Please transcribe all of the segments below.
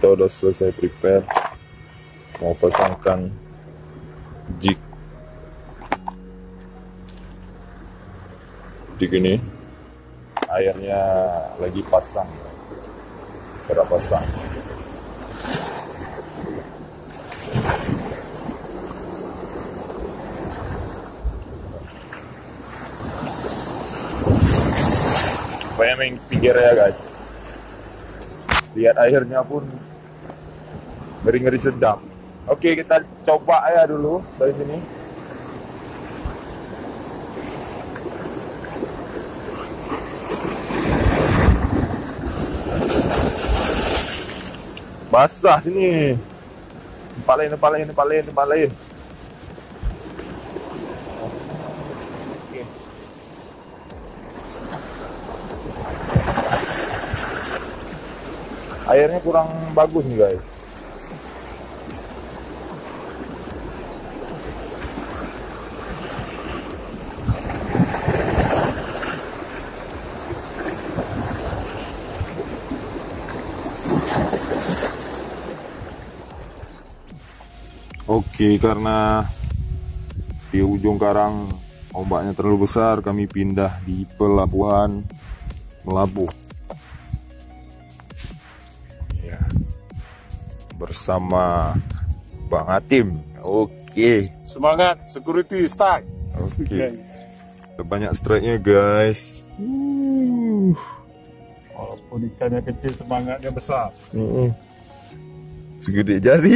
kita udah selesai prepare, mau pasangkan jig ini. Airnya lagi pasang, sudah pasang. Supaya main pinggir ya guys. Lihat airnya pun ngeri-ngeri sedap. Oke, kita coba ya dulu dari sini. Basah sini. Tempalin. Airnya kurang bagus nih guys. Oke, karena di ujung karang ombaknya terlalu besar, kami pindah di pelabuhan Melabuh. Ya, bersama Bang Atim. Oke. Semangat, security start. Oke. Banyak strike-nya guys. Walaupun ikannya kecil, semangatnya besar. Segede jari.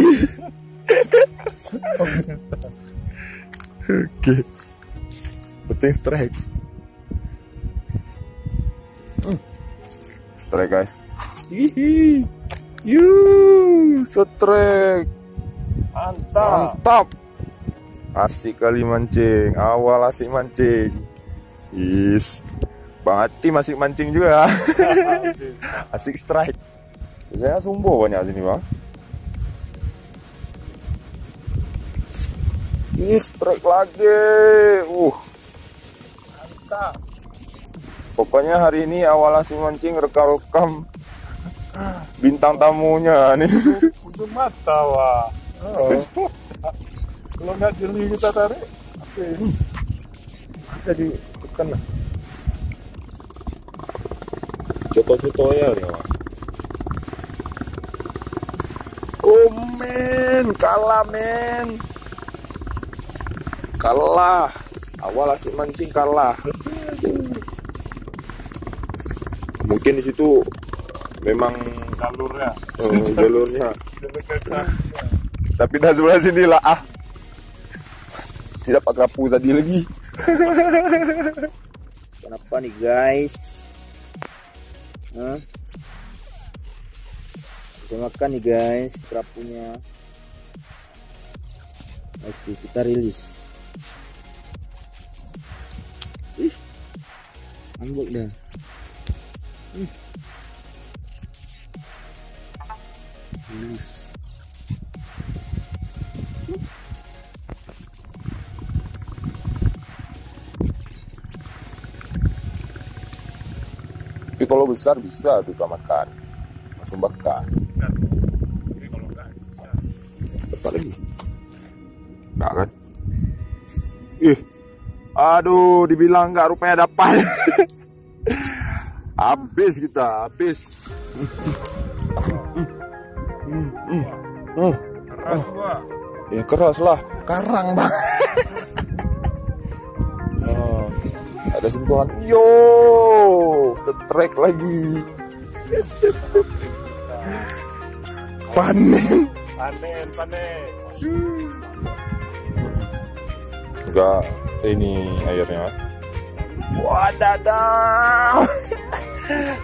Oke. Penting strike. Strike guys. Hihi. Strike. Mantap. Asik kali mancing. Awal asik mancing. Bang Atim asik mancing juga. Asik strike. Biasanya sumbo banyak sini bang. Strike lagi. Mantap. Pokoknya hari ini awal asik mancing, rekam bintang tamunya nih. Untuk mata wah. Kalau nggak jeli kita tarik, habis. Jadi tekan lah. Contoh-contohnya nih bang. Oh men, kalah men. Kalah. Awal asik mancing kalah. Mungkin di situ memang jalurnya. Jalurnya. Tapi dah sebelah sini lah tidak pakai kapu tadi lagi. Kenapa nih guys? Bisa makan nih guys kerapunya. Oke, kita rilis. Ambek dah. Rilis. Tapi kalau besar bisa tuh tak makan, langsung bakar. Jadi kalau nggak bisa. Dapat lagi? Enggak kan? Aduh, dibilang enggak, rupanya dapat. Habis kita, habis. Keras gua. Ya keras lah, karang bang. Ada sentuhan. Yo, strike lagi. Panen. Enggak, ini airnya. Wadadah.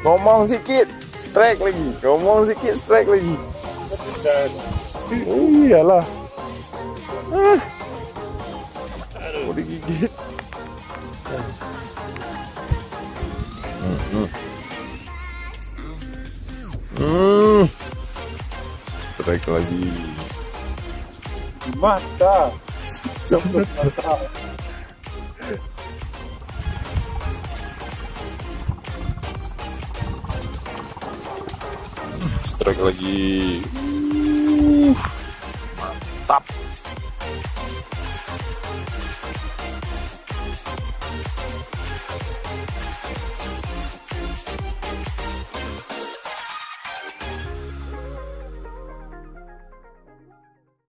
Ngomong sedikit, strike lagi. Ngomong sedikit, strike lagi. Iyalah. Mau digigit. Strike lagi. Mata. Mata. trek lagi.